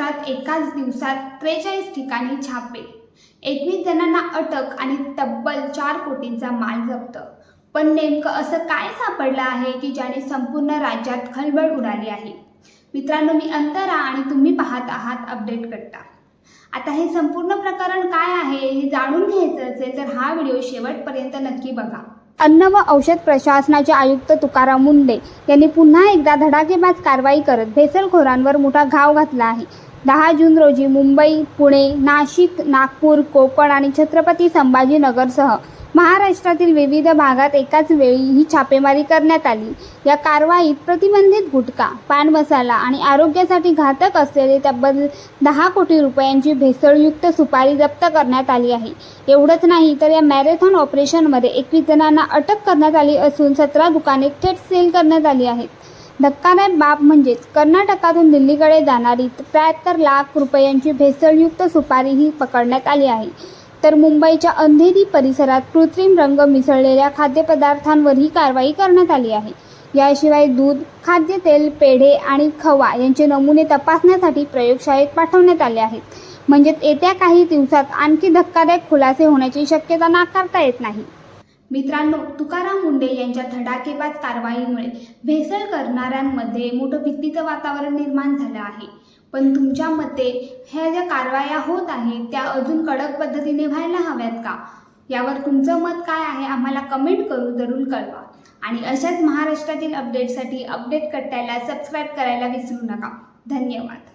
महाराष्ट्रात एकाच दिवसात 43 ठिकाणी छापे, 21 जणांना अटक आणि तब्बल 4 कोटींचा माल जप्त। पण नेमकं असं काय सापडलं आहे की ज्याने संपूर्ण राज्यात खळबळ उडाली आहे। मित्रांनो, मी अंतरा आणि तुम्ही पाहत आहात अपडेट कट्टा। आता हे संपूर्ण प्रकरण काय आहे हे जाणून घ्यायचं असेल तर हा व्हिडिओ शेवटपर्यंत नक्की बघा। अन्न व औषध प्रशासनाचे आयुक्त तुकाराम मुंढे यांनी पुन्हा एकदा धडाकेबाज कारवाई करत भेसळखोरांवर मोठा घाव घातला आहे। 10 जून रोजी मुंबई, पुणे, नाशिक, नागपूर, कोकण आणि छत्रपती संभाजीनगरसह महाराष्ट्रातील विविध भागात एकाच वेळी ही छापेमारी करण्यात आली। या कारवाईत प्रतिबंधित गुटखा, पान मसाला आणि आरोग्यासाठी घातक असलेली तब्बल 10 कोटी रुपयांची भेसळयुक्त सुपारी जप्त करण्यात आली आहे। एवढंच नाही तर या मॅरेथॉन ऑपरेशनमध्ये 21 जणांना अटक करण्यात आली असून 17 दुकाने थेट सील करण्यात आली आहेत। धक्कादायक बाब म्हणजेच कर्नाटकातून दिल्लीकडे जाणारी 73 लाख रुपयांची भेसळयुक्त सुपारीही पकडण्यात आली आहे। तर मुंबईच्या अंधेरी परिसरात कृत्रिम रंग मिसळलेल्या खाद्यपदार्थांवरही कारवाई करण्यात आली आहे। याशिवाय दूध, खाद्यतेल, पेढे आणि खवा यांचे नमुने तपासण्यासाठी प्रयोगशाळेत पाठवण्यात आले आहेत। म्हणजेच येत्या काही दिवसात आणखी धक्कादायक खुलासे होण्याची शक्यता नाकारता येत नाही। मित्रांनो, तुकाराम मुंढे यांच्या धडाकेबाज कारवाईमुळे भेसळ करणाऱ्यांमध्ये मोठं भीतीचं वातावरण निर्माण झालं आहे। पण तुमच्या मते ह्या ज्या कारवाया होत आहेत त्या अजून कडक पद्धतीने व्हायला हव्यात का? यावर तुमचं मत काय आहे आम्हाला कमेंट करून जरूर कळवा। आणि अशाच महाराष्ट्रातील अपडेटसाठी अपडेट कट्ट्याला सबस्क्राईब करायला विसरू नका। धन्यवाद।